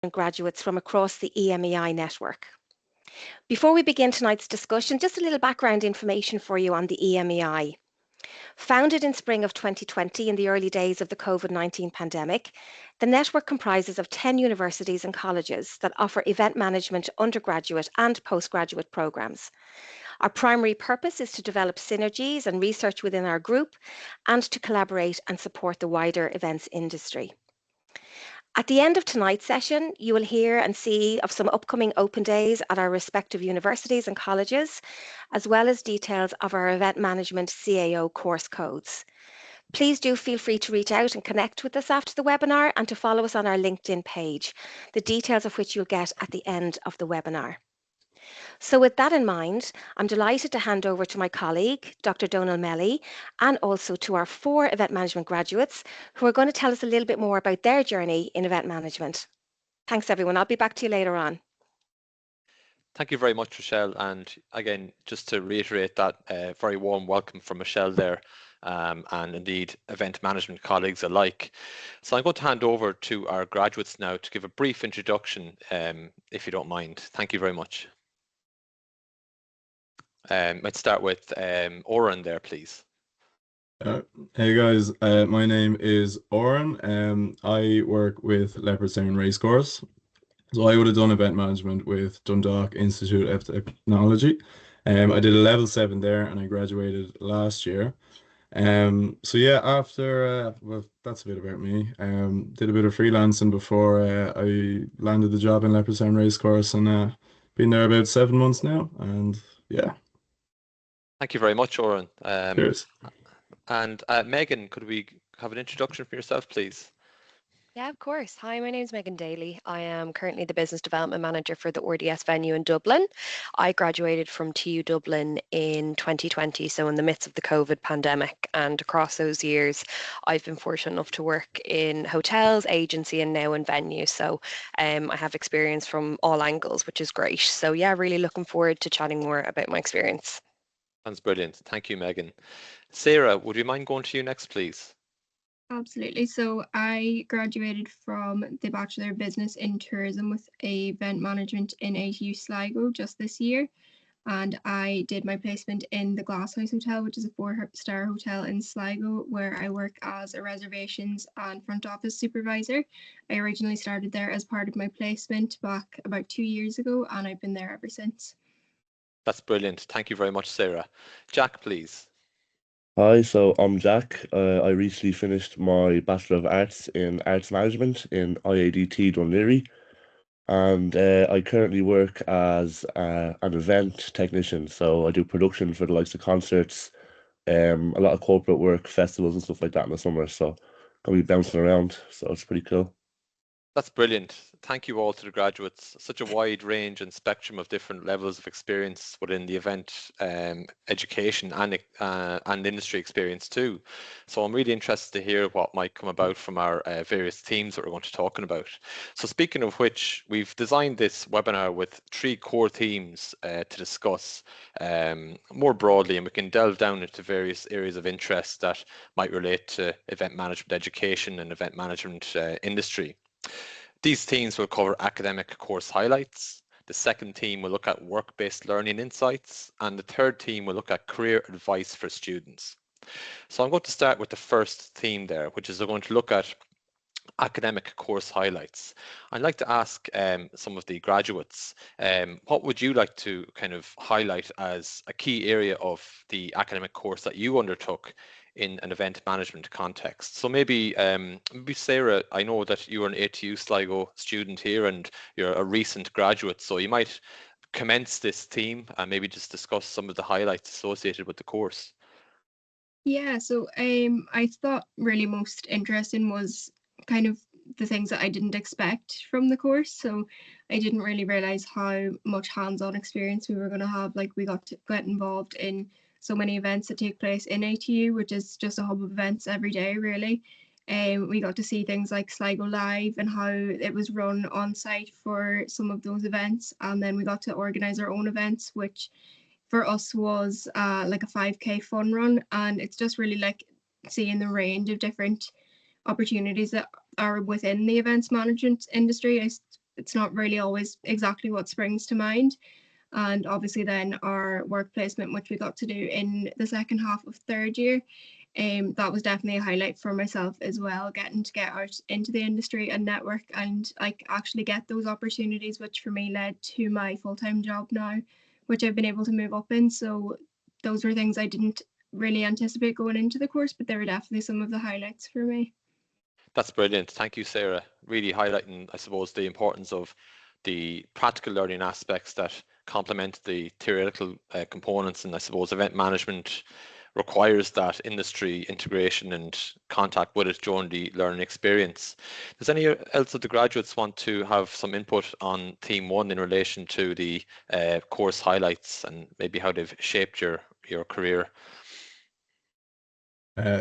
graduates from across the EMEI network. Before we begin tonight's discussion, just a little background information for you on the EMEI. Founded in spring of 2020 in the early days of the COVID-19 pandemic, the network comprises of 10 universities and colleges that offer event management undergraduate and postgraduate programs. Our primary purpose is to develop synergies and research within our group and to collaborate and support the wider events industry. At the end of tonight's session, you will hear and see of some upcoming open days at our respective universities and colleges, as well as details of our event management CAO course codes. Please do feel free to reach out and connect with us after the webinar and to follow us on our LinkedIn page, the details of which you'll get at the end of the webinar. So with that in mind, I'm delighted to hand over to my colleague, Dr. Donal Melly, and also to our 4 event management graduates who are going to tell us a little bit more about their journey in event management. Thanks, everyone. I'll be back to you later on. Thank you very much, Michelle. And again, just to reiterate that very warm welcome from Michelle there, and indeed event management colleagues alike. So I'm going to hand over to our graduates now to give a brief introduction, if you don't mind. Thank you very much. Let's start with Oren there, please. Hey guys, my name is Oren. I work with Leopardstown Racecourse. So I would have done event management with Dundalk Institute of Technology. I did a level 7 there and I graduated last year. So yeah, after, well, that's a bit about me. Did a bit of freelancing before I landed the job in Leopardstown Racecourse, and been there about 7 months now, and yeah. Thank you very much, Oren. Cheers. And Megan, could we have an introduction for yourself, please? Yeah, of course. Hi, my name is Megan Daly. I am currently the Business Development Manager for the RDS venue in Dublin. I graduated from TU Dublin in 2020, so in the midst of the COVID pandemic. And across those years, I've been fortunate enough to work in hotels, agency, and now in venues. So I have experience from all angles, which is great. So yeah, really looking forward to chatting more about my experience. Sounds brilliant. Thank you, Megan. Sarah, would you mind going to you next, please? Absolutely. So I graduated from the Bachelor of Business in Tourism with event management in ATU Sligo just this year. And I did my placement in the Glasshouse Hotel, which is a 4-star hotel in Sligo, where I work as a reservations and front office supervisor. I originally started there as part of my placement back about 2 years ago, and I've been there ever since. That's brilliant. Thank you very much, Sarah. Jack, please. Hi, so I'm Jack. I recently finished my Bachelor of Arts in Arts Management in IADT Dunleary, and I currently work as an event technician. So I do production for the likes of concerts, a lot of corporate work, festivals and stuff like that in the summer. So gonna be bouncing around, so it's pretty cool. That's brilliant. Thank you all to the graduates. Such a wide range and spectrum of different levels of experience within the event education and industry experience too. So I'm really interested to hear what might come about from our various themes that we're going to be talking about. So speaking of which, we've designed this webinar with 3 core themes to discuss more broadly, and we can delve down into various areas of interest that might relate to event management education and event management industry. These themes will cover academic course highlights. The second theme will look at work-based learning insights, and the third theme will look at career advice for students. So I'm going to start with the first theme there, which is we're going to look at academic course highlights. I'd like to ask some of the graduates, what would you like to kind of highlight as a key area of the academic course that you undertook in an event management context? So maybe Sarah, I know that you are an ATU Sligo student here and you're a recent graduate, so you might commence this theme and maybe just discuss some of the highlights associated with the course. Yeah, so I thought really most interesting was kind of the things that I didn't expect from the course. So I didn't really realize how much hands-on experience we were going to have. Like, we got to get involved in so many events that take place in ATU, which is just a hub of events every day, really. We got to see things like Sligo Live and how it was run on site for some of those events. And then we got to organise our own events, which for us was like a 5K fun run. And it's just really like seeing the range of different opportunities that are within the events management industry. I it's not really always exactly what springs to mind. And obviously then our work placement, which we got to do in the second half of third year, that was definitely a highlight for myself as well, getting to get out into the industry and network and like actually get those opportunities, which for me led to my full-time job now, which I've been able to move up in. So those were things I didn't really anticipate going into the course, but they were definitely some of the highlights for me. That's brilliant. Thank you, Sarah. Really highlighting, I suppose, the importance of the practical learning aspects that complement the theoretical components. And I suppose event management requires that industry integration and contact with it during the learning experience. Does any else of the graduates want to have some input on theme 1 in relation to the course highlights and maybe how they've shaped your career?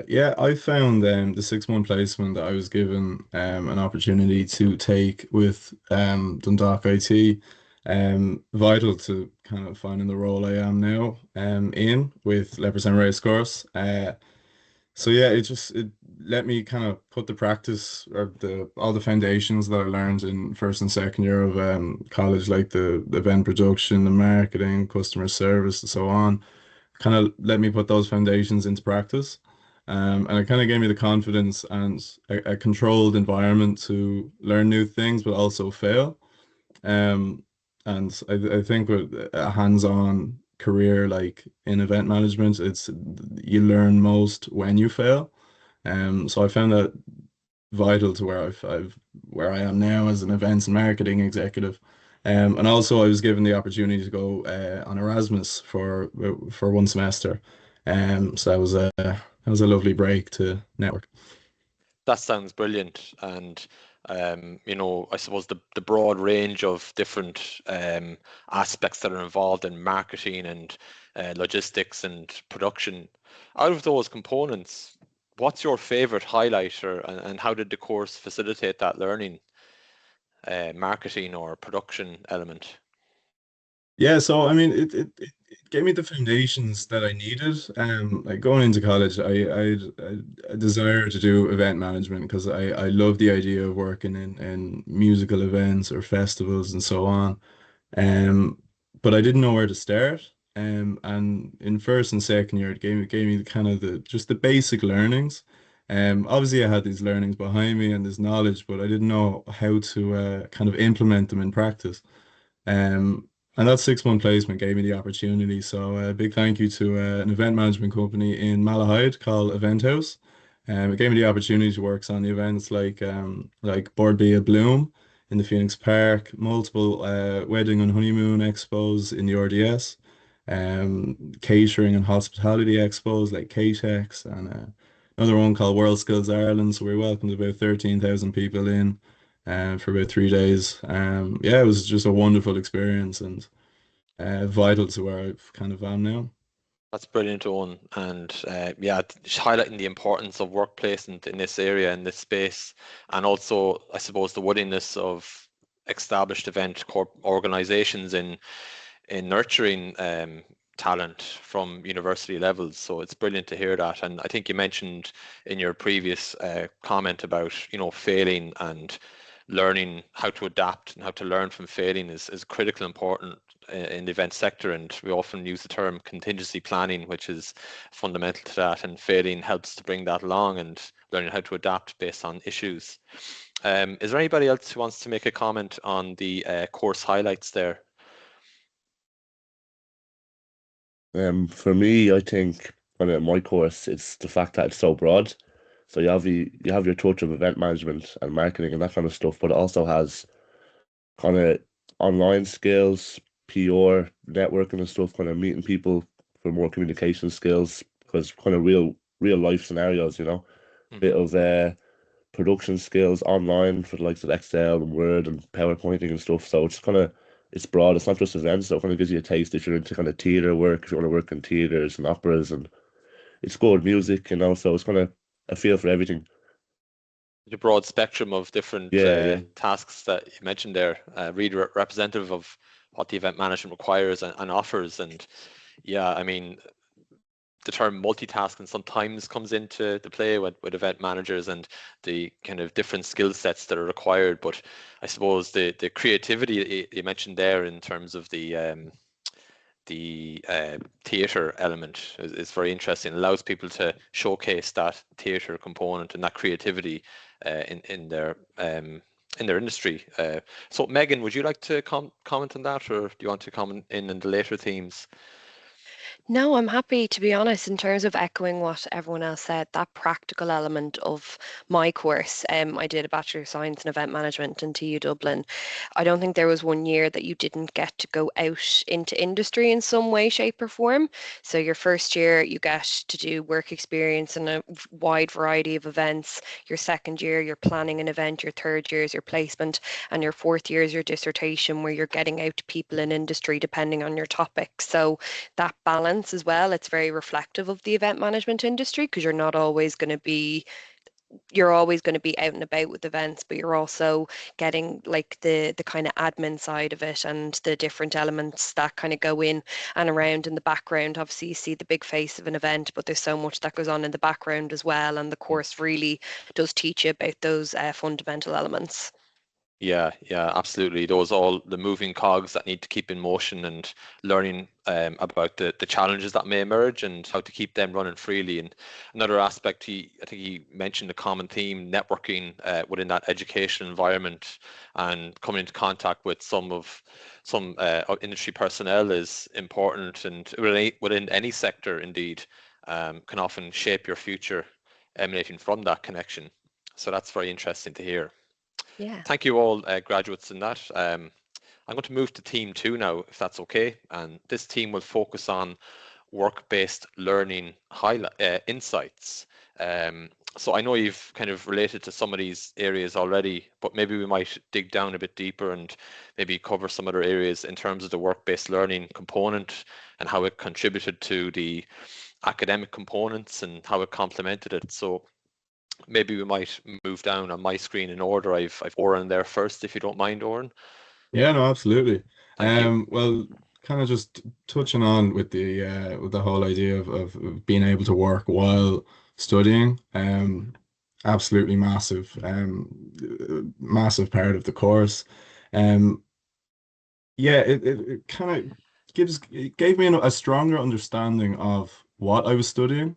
Yeah, I found the 6-month placement that I was given an opportunity to take with Dundalk IT vital to kind of finding the role I am now in with Leopardstown Racecourse. So yeah, it let me kind of put the practice or all the foundations that I learned in first and second year of college, like the event production, the marketing, customer service, and so on, kind of let me put those foundations into practice. And it kind of gave me the confidence and a controlled environment to learn new things, but also fail. Um, and I think with a hands-on career like in event management, it's you learn most when you fail. So I found that vital to where I am now as an events and marketing executive. And also I was given the opportunity to go on Erasmus for 1 semester. So that was a lovely break to network. That sounds brilliant. And you know, I suppose the broad range of different aspects that are involved in marketing and logistics and production. Out of those components, what's your favorite highlighter, and how did the course facilitate that learning, marketing or production element? Yeah, so I mean, it gave me the foundations that I needed. Like going into college, I had a desire to do event management because I love the idea of working in musical events or festivals and so on. Um, but I didn't know where to start. And in first and second year, it gave me the kind of just the basic learnings. Obviously I had these learnings behind me and this knowledge, but I didn't know how to kind of implement them in practice. Um, and that 6-month placement gave me the opportunity. So a big thank you to an event management company in Malahide called Eventhouse. It gave me the opportunity to work on the events like Board Be a Bloom in the Phoenix Park, multiple wedding and honeymoon expos in the RDS, catering and hospitality expos like KTEX, and another one called World Skills Ireland. So we welcomed about 13,000 people in for about 3 days. Yeah, it was just a wonderful experience and vital to where I've kind of am now. That's brilliant, Owen. And yeah, just highlighting the importance of workplace in this area, in this space, and also, I suppose, the willingness of established event organizations in nurturing talent from university levels. So it's brilliant to hear that. And I think you mentioned in your previous comment about, you know, failing and learning how to adapt and how to learn from failing is critical important in the event sector. And we often use the term contingency planning, which is fundamental to that. And failing helps to bring that along and learning how to adapt based on issues. Is there anybody else who wants to make a comment on the course highlights there? For me, I think on my course, it's the fact that it's so broad. So you have your touch of event management and marketing and that kind of stuff, but it also has kind of online skills, PR, networking and stuff, kind of meeting people for more communication skills, because kind of real life scenarios, you know, bit of production skills online for the likes of Excel and Word and PowerPointing and stuff. So it's broad. It's not just events. So it kind of gives you a taste if you're into kind of theatre work, if you want to work in theatres and operas, and it's good music, you know. So it's kind of a feel for everything. The broad spectrum of different tasks that you mentioned there, really representative of what the event management requires and offers. And yeah, I mean, the term multitasking sometimes comes into the play with event managers and the kind of different skill sets that are required. But I suppose the creativity you mentioned there in terms of the theatre element is very interesting. It allows people to showcase that theatre component and that creativity in their industry. So Megan, would you like to comment on that, or do you want to comment in the later themes? No, I'm happy to be honest, in terms of echoing what everyone else said, that practical element of my course. I did a Bachelor of Science in Event Management in TU Dublin. I don't think there was one year that you didn't get to go out into industry in some way, shape, or form. So your first year, you get to do work experience in a wide variety of events. Your second year, you're planning an event. Your third year is your placement. And your fourth year is your dissertation, where you're getting out to people in industry depending on your topic. So that balance as well, it's very reflective of the event management industry, because you're always going to be out and about with events, but you're also getting like the kind of admin side of it and the different elements that kind of go in and around in the background. Obviously you see the big face of an event, but there's so much that goes on in the background as well, and the course really does teach you about those fundamental elements. Yeah, absolutely. Those all the moving cogs that need to keep in motion, and learning about the challenges that may emerge and how to keep them running freely. And another aspect, I think he mentioned a common theme, networking within that education environment and coming into contact with some industry personnel is important, and within any sector indeed, can often shape your future emanating from that connection. So that's very interesting to hear. Yeah. Thank you all, graduates, in that. I'm going to move to theme 2 now, if that's okay. And this theme will focus on work-based learning insights. So I know you've kind of related to some of these areas already, but maybe we might dig down a bit deeper and maybe cover some other areas in terms of the work-based learning component and how it contributed to the academic components and how it complemented it. So maybe we might move down on my screen in order. I've Oren there first, if you don't mind, Oren. Yeah, no, absolutely. Thank you. Well, kind of just touching on with the whole idea of being able to work while studying, absolutely massive part of the course. Yeah, it kind of gave me a stronger understanding of what I was studying,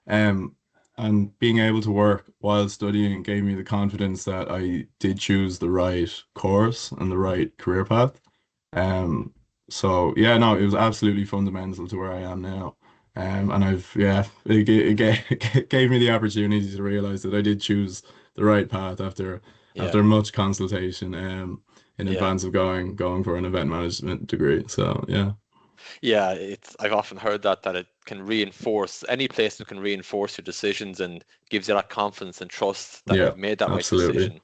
um, and being able to work while studying gave me the confidence that I did choose the right course and the right career path. So yeah, no, it was absolutely fundamental to where I am now. And it gave me the opportunity to realize that I did choose the right path after much consultation. In Yeah. advance of going for an event management degree. So yeah. Yeah, I've often heard that it can reinforce, any placement can reinforce your decisions and gives you that confidence and trust that Yeah, you've made that right absolutely. decision.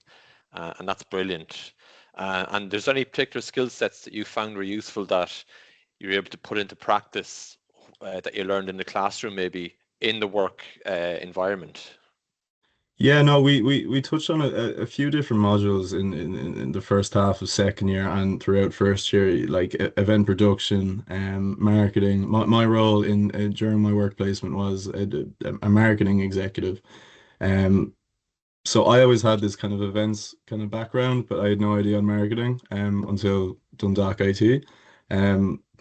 And that's brilliant. And there's any particular skill sets that you found were useful that you're able to put into practice that you learned in the classroom, maybe in the work environment? Yeah, no, we touched on a few different modules in the first half of second year and throughout first year, like event production, marketing. My role in during my work placement was a marketing executive. Um, so I always had this kind of events kind of background, but I had no idea on marketing until Dundalk IT.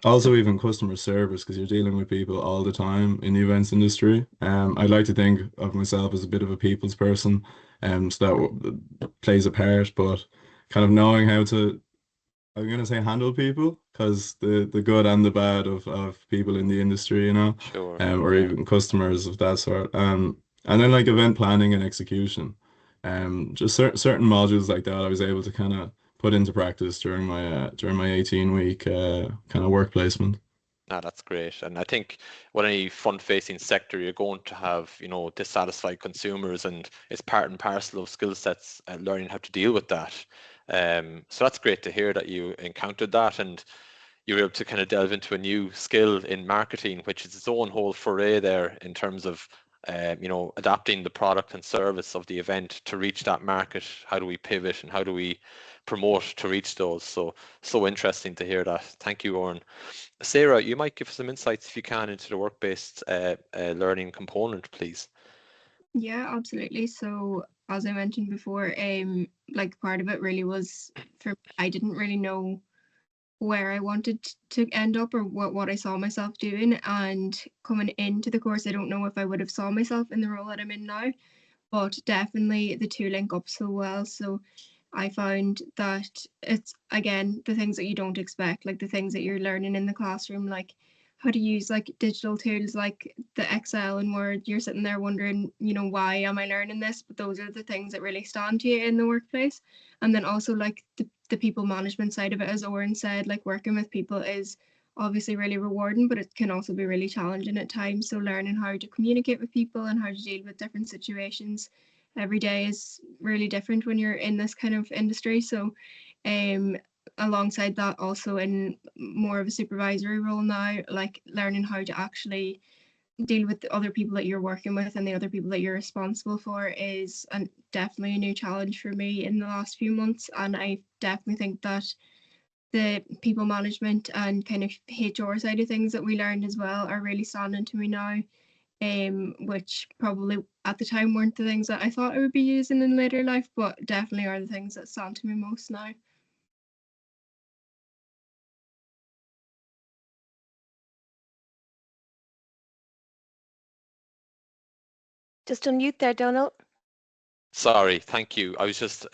Also even customer service, because you're dealing with people all the time in the events industry. I'd like to think of myself as a bit of a people's person, so that plays a part, but kind of knowing how to, I'm gonna say, handle people, because the good and the bad of people in the industry, Sure. or even customers of that sort. And then like event planning and execution, just certain modules like that I was able to kind of put into practice during my 18-week kind of work placement. That's great. And I think with any front-facing sector, you're going to have, dissatisfied consumers, and it's part and parcel of skill sets and learning how to deal with that. So that's great to hear that you encountered that, and you were able to kind of delve into a new skill in marketing, which is its own whole foray there in terms of adapting the product and service of the event to reach that market. How do we pivot and how do we promote to reach those? So interesting to hear that. Thank you, Oren. Sarah, you might give some insights if you can into the work-based learning component, please. Yeah, absolutely. So as I mentioned before, like part of it really was I didn't really know where I wanted to end up or what I saw myself doing. And coming into the course, I don't know if I would have saw myself in the role that I'm in now, but definitely the two link up so well. So I found that it's, again, the things that you don't expect, like the things that you're learning in the classroom, like how to use like digital tools like the Excel and Word. You're sitting there wondering, why am I learning this? But those are the things that really stand to you in the workplace. And then also like the people management side of it, as Oren said, like working with people is obviously really rewarding, but it can also be really challenging at times. So learning how to communicate with people and how to deal with different situations every day is really different when you're in this kind of industry. So alongside that, also in more of a supervisory role now, like learning how to actually deal with the other people that you're working with and the other people that you're responsible for is definitely a new challenge for me in the last few months. And I definitely think that the people management and kind of HR side of things that we learned as well are really standing to me now, which probably at the time weren't the things that I thought I would be using in later life, but definitely are the things that stand to me most now. Just unmute there, Donal. Sorry, thank you. I was just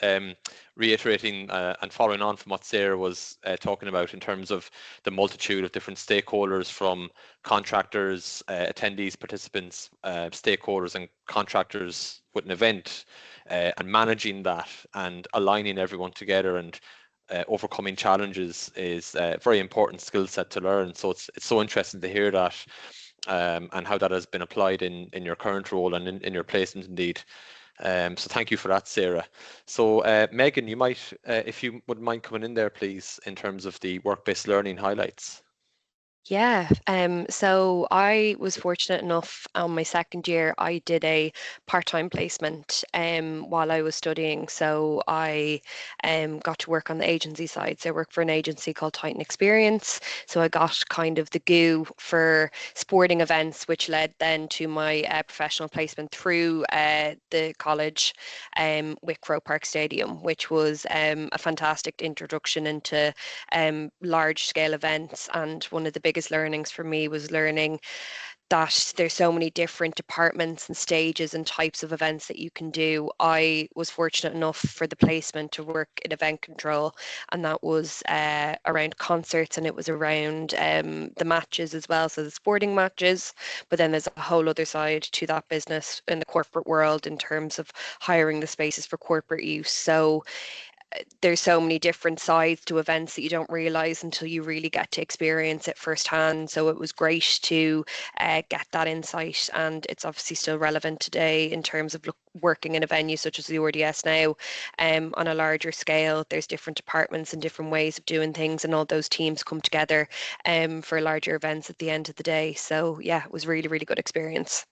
reiterating and following on from what Sarah was talking about in terms of the multitude of different stakeholders, from contractors, attendees, participants, stakeholders and contractors with an event, and managing that and aligning everyone together and overcoming challenges is a very important skill set to learn. So it's so interesting to hear that and how that has been applied in your current role and in your placement indeed. So thank you for that, Sarah. So Megan, you might, if you wouldn't mind coming in there, please, in terms of the work-based learning highlights. Yeah, so I was fortunate enough on my second year, I did a part-time placement while I was studying. So I got to work on the agency side. So I worked for an agency called Titan Experience. So I got kind of the goo for sporting events, which led then to my professional placement through the college with Croke Park Stadium, which was a fantastic introduction into large scale events. And one of the biggest learnings for me was learning that there's so many different departments and stages and types of events that you can do. I was fortunate enough for the placement to work in event control, and that was around concerts, and it was around the matches as well, so the sporting matches. But then there's a whole other side to that business in the corporate world in terms of hiring the spaces for corporate use. So there's so many different sides to events that you don't realize until you really get to experience it firsthand. So it was great to get that insight, and it's obviously still relevant today in terms of working in a venue such as the RDS now. On a larger scale, there's different departments and different ways of doing things, and all those teams come together for larger events at the end of the day. So yeah, it was really, really good experience.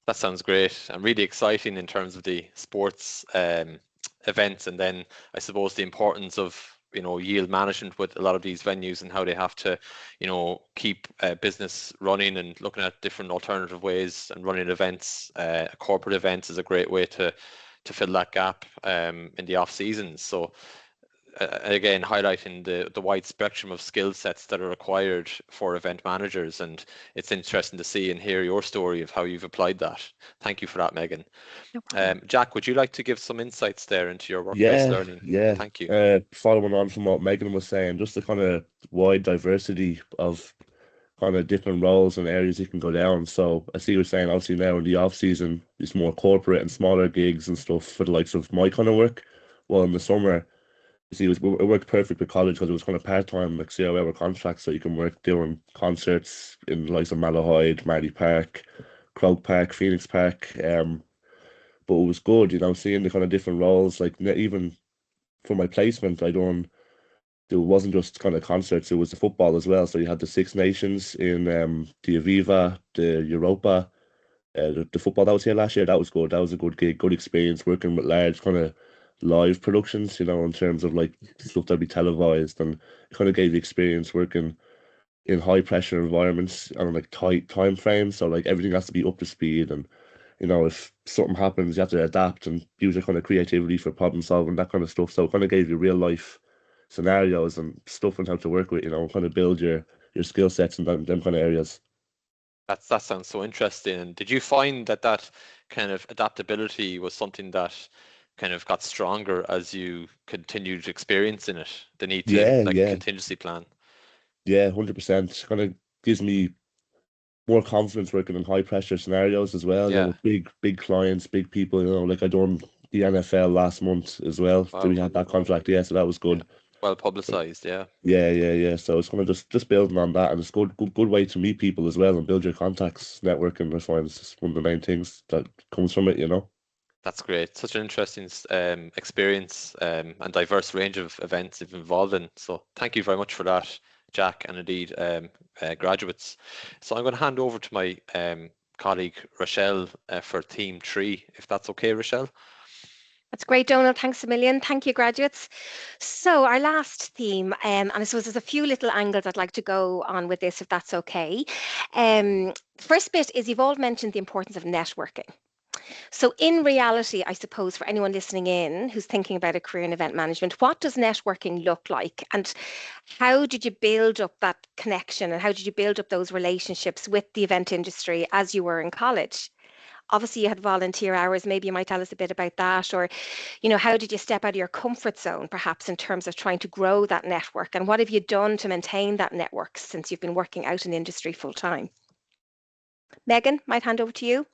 That sounds great and really exciting in terms of the sports events, and then I suppose the importance of yield management with a lot of these venues and how they have to keep business running and looking at different alternative ways and running events. Corporate events is a great way to fill that gap in the off season. So again, highlighting the wide spectrum of skill sets that are required for event managers, and it's interesting to see and hear your story of how you've applied that. Thank you for that, Megan. No problem. Jack, would you like to give some insights there into your work-based learning? Yeah. Thank you. Following on from what Megan was saying, just the kind of wide diversity of kind of different roles and areas you can go down. So I see you're saying obviously now in the off season it's more corporate and smaller gigs and stuff for the likes of my kind of work. Well, in the summer, you see, it worked perfect with college because it was kind of part-time, like 0 hour contracts, so you can work doing concerts in the likes of Malahide, Marley Park, Croke Park, Phoenix Park. But it was good, seeing the kind of different roles. Like even for my placement, it wasn't just kind of concerts, it was the football as well. So you had the Six Nations in the Aviva, the Europa, the football that was here last year, that was good. That was a good gig, good experience working with large kind of live productions, you know, in terms of like stuff that'd be televised, and it kind of gave you experience working in high pressure environments and like tight time frames. So like everything has to be up to speed, and you know, if something happens, you have to adapt and use your kind of creativity for problem solving, that kind of stuff. So it kind of gave you real life scenarios and stuff and how to work with, you know, and kind of build your skill sets in them kind of areas. That sounds so interesting. And did you find that that kind of adaptability was something that kind of got stronger as you continued experiencing it, the need to Yeah, like yeah, contingency plan? yeah, 100%. Kind of gives me more confidence working in high pressure scenarios as well. You know, Yeah. with big clients, big people. You know, like I done the NFL last month as well. So we Wow. had that contract. Yeah, so that was Yeah. good. Well publicized. Yeah. Yeah. So it's kind of just building on that, and it's good way to meet people as well and build your contacts, networking. I find it's just one of the main things that comes from it. You know. That's great. Such an interesting experience and diverse range of events you've involved in. So thank you very much for that, Jack, and indeed graduates. So I'm going to hand over to my colleague Rochelle for theme 3, if that's okay, Rochelle. That's great, Donald. Thanks a million. Thank you, graduates. So our last theme, and I suppose there's a few little angles I'd like to go on with this, if that's okay. First bit is you've all mentioned the importance of networking. So in reality, I suppose for anyone listening in who's thinking about a career in event management, what does networking look like? And how did you build up that connection, and how did you build up those relationships with the event industry as you were in college? Obviously you had volunteer hours. Maybe you might tell us a bit about that, or how did you step out of your comfort zone perhaps in terms of trying to grow that network, and what have you done to maintain that network since you've been working out in industry full time? Megan, might hand over to you.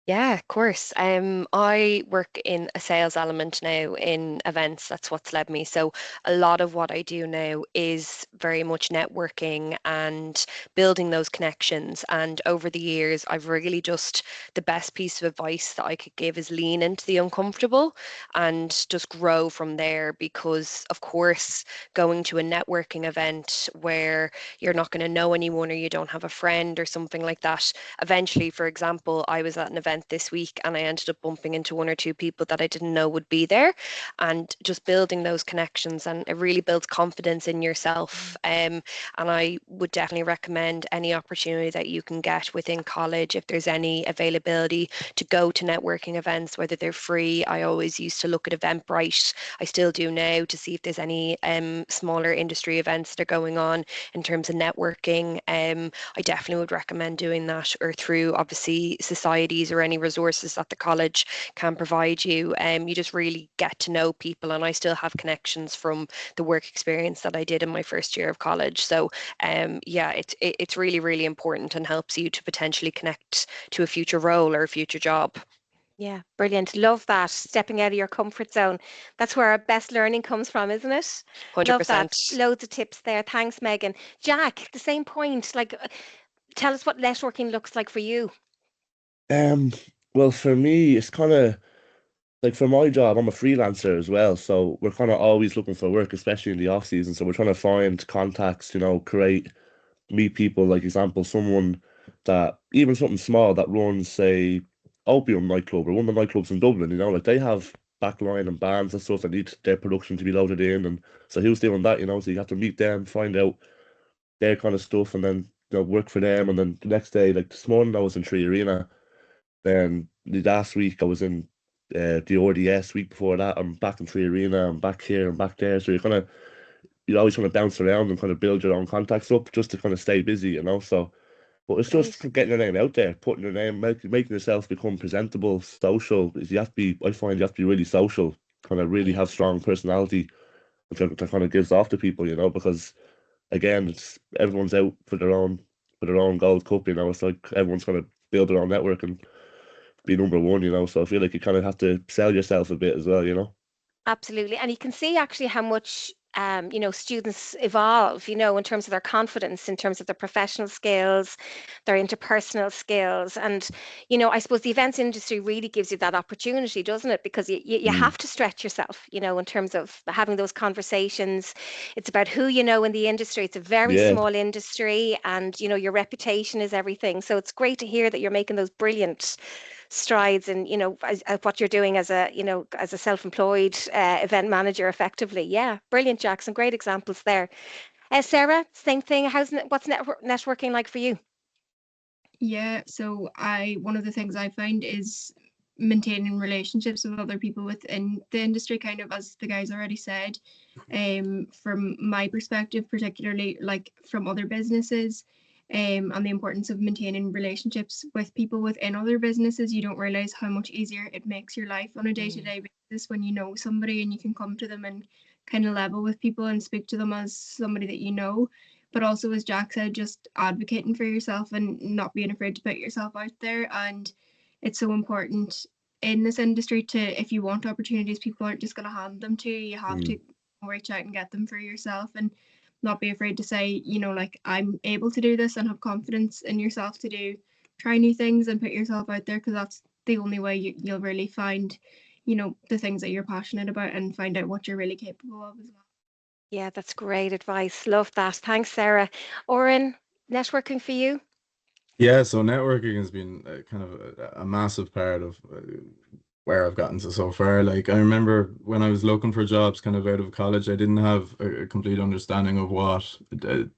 Yeah, of course. I work in a sales element now in events. That's what's led me. So a lot of what I do now is very much networking and building those connections. And over the years, I've really just, the best piece of advice that I could give is lean into the uncomfortable and just grow from there. Because of course, going to a networking event where you're not going to know anyone, or you don't have a friend or something like that, eventually, for example, I was at an event this week and I ended up bumping into one or two people that I didn't know would be there, and just building those connections, and it really builds confidence in yourself. And I would definitely recommend any opportunity that you can get within college, if there's any availability to go to networking events, whether they're free. I always used to look at Eventbrite, I still do now, to see if there's any smaller industry events that are going on in terms of networking. I definitely would recommend doing that, or through obviously societies or any resources that the college can provide you. You just really get to know people, and I still have connections from the work experience that I did in my first year of college. So yeah, it's really, really important, and helps you to potentially connect to a future role or a future job. Yeah, brilliant. Love that. Stepping out of your comfort zone. That's where our best learning comes from, isn't it? Love that. 100%. Loads of tips there. Thanks, Megan. Jack, the same point. Like, tell us what networking looks like for you. Um, well, for me, it's kind of like for my job, I'm a freelancer as well, so we're kind of always looking for work, especially in the off season. So we're trying to find contacts, you know, meet people. Like example, someone that even something small that runs, say, Opium nightclub or one of the nightclubs in Dublin. You know, like they have backline and bands and stuff that need their production to be loaded in, and so he was doing that. You know, so you have to meet them, find out their kind of stuff, and then work for them. And then the next day, like this morning, I was in Tree Arena. Then the last week I was in the RDS. Week before that, I'm back in Tree Arena. I'm back here and back there. So you're always trying to bounce around and kind of build your own contacts up just to kind of stay busy, you know. So, but it's just Great. getting your name out there, putting your name, making yourself become presentable, social. You have to be. I find you have to be really social, kind of really have strong personality that kind of gives off to people, you know, because again, it's everyone's out for their own gold cup, you know. It's like everyone's trying to build their own network and be number one, you know. So I feel like you kind of have to sell yourself a bit as well, you know. Absolutely. And you can see actually how much students evolve, in terms of their confidence, in terms of their professional skills, their interpersonal skills. And, I suppose the events industry really gives you that opportunity, doesn't it? Because you have to stretch yourself, in terms of having those conversations. It's about who you know in the industry. It's a very Yeah. small industry, and, your reputation is everything. So it's great to hear that you're making those brilliant strides and what you're doing as a self-employed event manager effectively. Yeah, brilliant, Jackson. Great examples there. Sarah, same thing. What's networking like for you? Yeah, so one of the things I find is maintaining relationships with other people within the industry, kind of as the guys already said. From my perspective, particularly like from other businesses, and the importance of maintaining relationships with people within other businesses. You don't realize how much easier it makes your life on a day-to-day basis when you know somebody and you can come to them and kind of level with people and speak to them as somebody that you know. But also, as Jack said, just advocating for yourself and not being afraid to put yourself out there. And it's so important in this industry to, if you want opportunities, people aren't just going to hand them to you. You have to reach out and get them for yourself and not be afraid to say, like, I'm able to do this, and have confidence in yourself to try new things and put yourself out there, because that's the only way you'll really find, the things that you're passionate about and find out what you're really capable of as well. Yeah, that's great advice. Love that. Thanks, Sarah. Oren, networking for you? Yeah, so networking has been kind of a massive part of where I've gotten to so far. Like, I remember when I was looking for jobs kind of out of college, I didn't have a complete understanding of what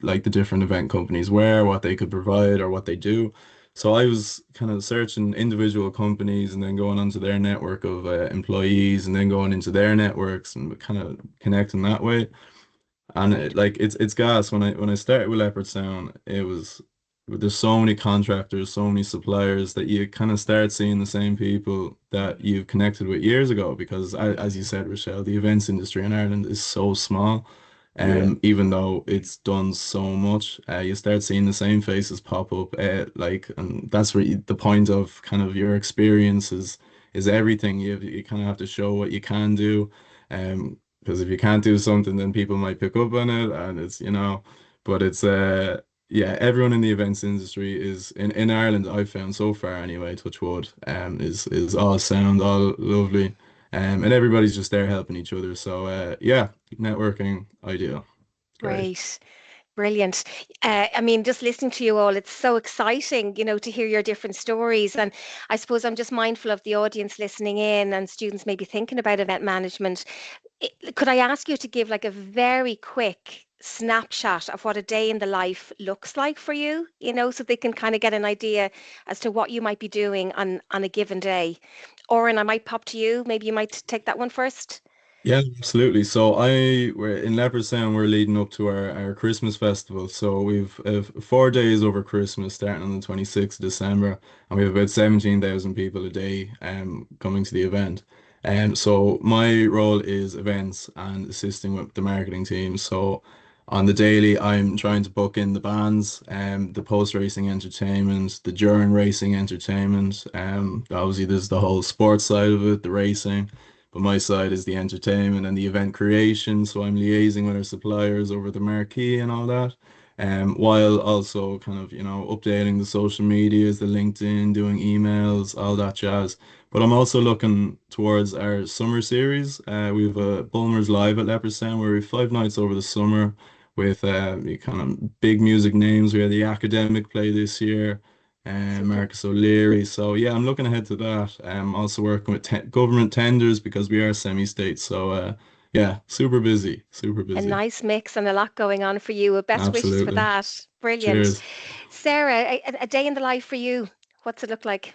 like the different event companies were, what they could provide or what they do. So I was kind of searching individual companies and then going onto their network of employees and then going into their networks and kind of connecting that way. And it's gas. When I started with Leopard Sound, it was there's so many contractors, so many suppliers that you kind of start seeing the same people that you've connected with years ago. Because as you said, Rochelle, the events industry in Ireland is so small. Even though it's done so much, you start seeing the same faces pop up. And that's where the point of kind of your experience is everything. You kind of have to show what you can do. Because if you can't do something, then people might pick up on it, and but it's yeah, everyone in the events industry is in Ireland, I've found so far anyway, touch wood, is all sound, all lovely, and everybody's just there helping each other. So yeah, networking, ideal. Great. Great. Brilliant. I mean, just listening to you all, it's so exciting, to hear your different stories. And I suppose I'm just mindful of the audience listening in and students maybe thinking about event management. Could I ask you to give like a very quick snapshot of what a day in the life looks like for you, so they can kind of get an idea as to what you might be doing on a given day? Oren, I might pop to you. Maybe you might take that one first. Yeah, absolutely. So we're in Leopardstown, we're leading up to our Christmas festival. So we've 4 days over Christmas, starting on the 26th of December, and we have about 17,000 people a day coming to the event. So my role is events and assisting with the marketing team. So on the daily, I'm trying to book in the bands, the post-racing entertainment, the during racing entertainment. Obviously there's the whole sports side of it, the racing. But my side is the entertainment and the event creation. So I'm liaising with our suppliers over the marquee and all that. While also kind of, updating the social medias, the LinkedIn, doing emails, all that jazz. But I'm also looking towards our summer series. We have a Bulmers Live at Leopardstown where we have 5 nights over the summer with kind of big music names. We had the Academic play this year and Super. Marcus O'Leary. So yeah, I'm looking ahead to that. I'm also working with government tenders because we are semi-state. So yeah, super busy, super A busy. nice mix and a lot going on for you. Best wishes for Absolutely. that. Brilliant. Cheers. Sarah, a day in the life for you. What's it look like?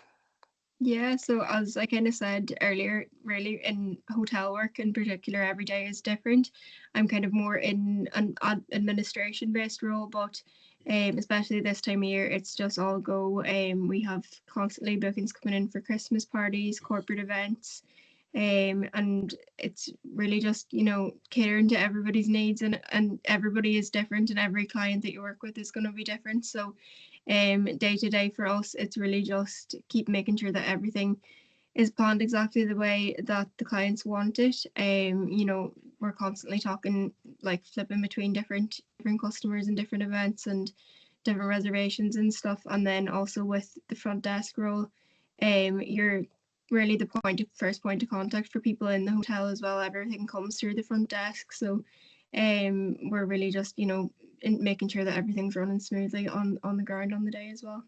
Yeah, so as I kind of said earlier, really in hotel work in particular, every day is different. I'm kind of more in an administration-based role, but especially this time of year, it's just all go. We have constantly bookings coming in for Christmas parties, corporate events, and it's really just, catering to everybody's needs, and everybody is different, and every client that you work with is going to be different. So day to day for us, it's really just keep making sure that everything is planned exactly the way that the clients want it. we're constantly talking, like flipping between different customers and different events and different reservations and stuff. And then also with the front desk role, you're really the first point of contact for people in the hotel as well. Everything comes through the front desk, so we're really just, you know, making sure that everything's running smoothly on the ground on the day as well.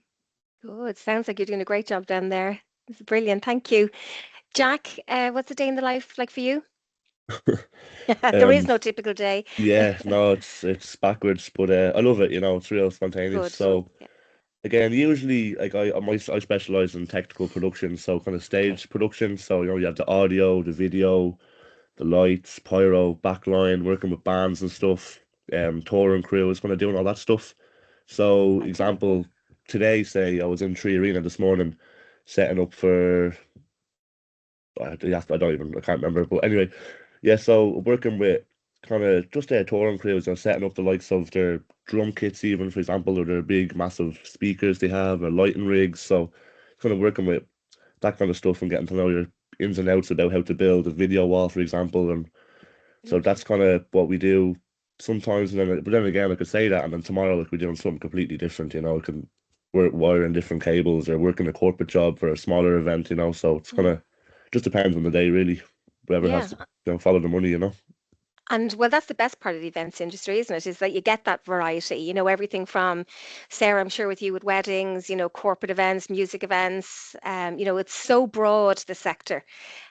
Good. Sounds like you're doing a great job down there. It's brilliant. Thank you. Jack, what's a day in the life like for you? There is Um, no typical day. yeah, no, it's backwards, but I love it. You know, it's real spontaneous. Good. So Yeah. again, usually like I specialize in technical production, so kind of stage production. So you know, you have the audio, the video, the lights, pyro, backline, working with bands and stuff, touring crews, kind of doing all that stuff. So Okay. example, today, say I was in Tree Arena this morning, setting up for I can't remember, but anyway, yeah. So working with kind of just their touring crews and setting up the likes of their drum kits, even for example, or their big massive speakers they have, or lighting rigs. So kind of working with that kind of stuff and getting to know your ins and outs about how to build a video wall, for example, and so that's kind of what we do sometimes. And then, but then again, I could say that, and then tomorrow, like we're doing something completely different. You know, I can work wiring different cables or working a corporate job for a smaller event. You know, so it's kind of just depends on the day, really. Whoever has Yeah. to, you know, follow the money. You know. And well, that's the best part of the events industry, isn't it? Is that you get that variety, you know, everything from Sarah, I'm sure with you with weddings, you know, corporate events, music events, you know, it's so broad, the sector.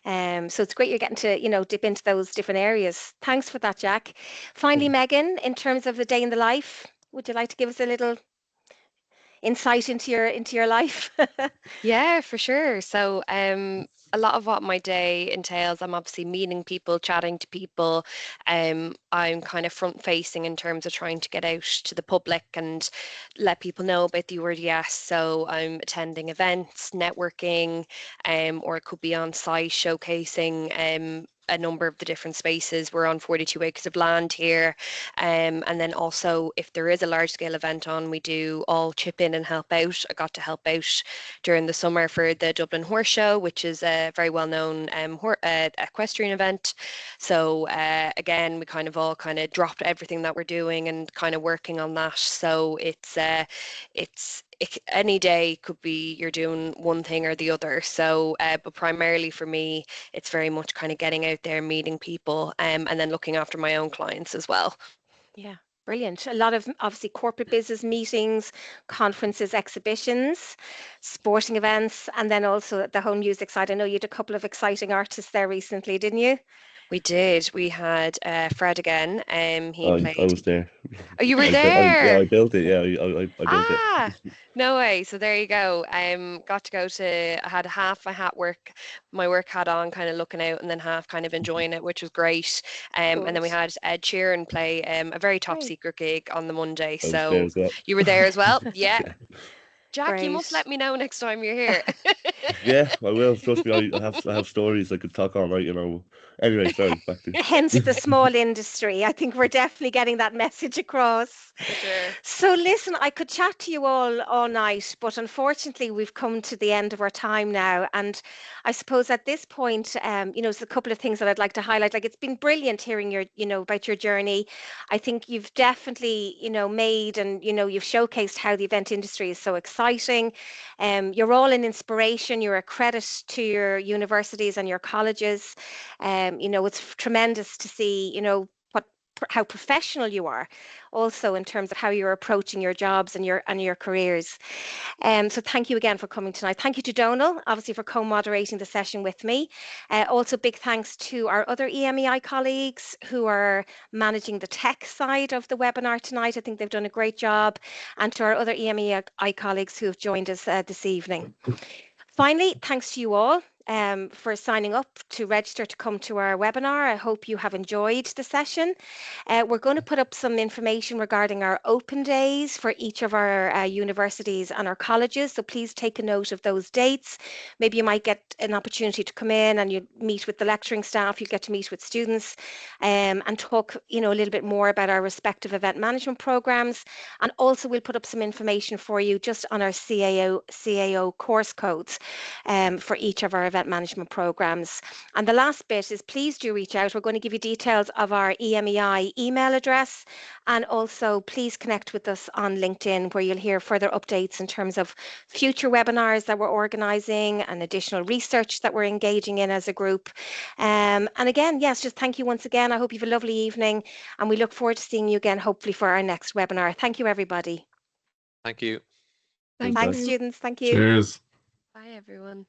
So it's great you're getting to, you know, dip into those different areas. Thanks for that, Jack. Finally, Megan, in terms of the day in the life, would you like to give us a little insight into your life? Yeah, for sure. So, a lot of what my day entails, I'm obviously meeting people, chatting to people. I'm kind of front facing in terms of trying to get out to the public and let people know about the URDS. So I'm attending events, networking, or it could be on site showcasing a number of the different spaces. We're on 42 acres of land here. And then also, if there is a large scale event on, we do all chip in and help out. I got to help out during the summer for the Dublin Horse Show, which is a very well known equestrian event. So again, we kind of all kind of dropped everything that we're doing and kind of working on that. So any day could be you're doing one thing or the other. So, but primarily for me, it's very much kind of getting out there, meeting people, and then looking after my own clients as well. Yeah, brilliant. A lot of obviously corporate business meetings, conferences, exhibitions, sporting events, and then also the whole music side. I know you had a couple of exciting artists there recently, didn't you? We did. We had Fred again. He I played. was there. Oh, you were Yeah, there. I built it. Yeah, I built it. Ah, no way. So there you go. Got to go to. I had half my my work hat on, kind of looking out, and then half kind of enjoying it, which was great. And then we Good. had Ed Sheeran play a very top Great. secret gig on the Monday. I was there So as well. you were there as well. Yeah, Yeah. Jack, you must Great. let me know next time you're here. Yeah, I will. Trust me, I have stories I could talk all night, you know. Anyway, sorry, back to Hence the small industry. I think we're definitely getting that message across. For sure. So listen, I could chat to you all night, but unfortunately we've come to the end of our time now. And I suppose at this point, you know, there's a couple of things that I'd like to highlight. Like it's been brilliant hearing your, you know, about your journey. I think you've definitely, you know, made and, you know, you've showcased how the event industry is so exciting. You're all an inspiration. You're a credit to your universities and your colleges. You know, it's tremendous to see, you know, how professional you are also in terms of how you're approaching your jobs and your careers. So thank you again for coming tonight. Thank you to Donal, obviously, for co-moderating the session with me. Also big thanks to our other EMEI colleagues who are managing the tech side of the webinar tonight. I think they've done a great job, and to our other EMEI colleagues who have joined us this evening. Finally, thanks to you all for signing up to register to come to our webinar. I hope you have enjoyed the session. We're going to put up some information regarding our open days for each of our universities and our colleges, so please take a note of those dates. Maybe you might get an opportunity to come in and you meet with the lecturing staff, you get to meet with students and talk, you know, a little bit more about our respective event management programs. And also we'll put up some information for you just on our CAO course codes for each of our event event management programs. And the last bit is please do reach out. We're going to give you details of our EMEI email address, and also please connect with us on LinkedIn, where you'll hear further updates in terms of future webinars that we're organising and additional research that we're engaging in as a group. And again, yes, just thank you once again. I hope you have a lovely evening, and we look forward to seeing you again, hopefully for our next webinar. Thank you, everybody. Thank you. Thank Thanks, you. students. Thank you. Cheers. Bye, everyone.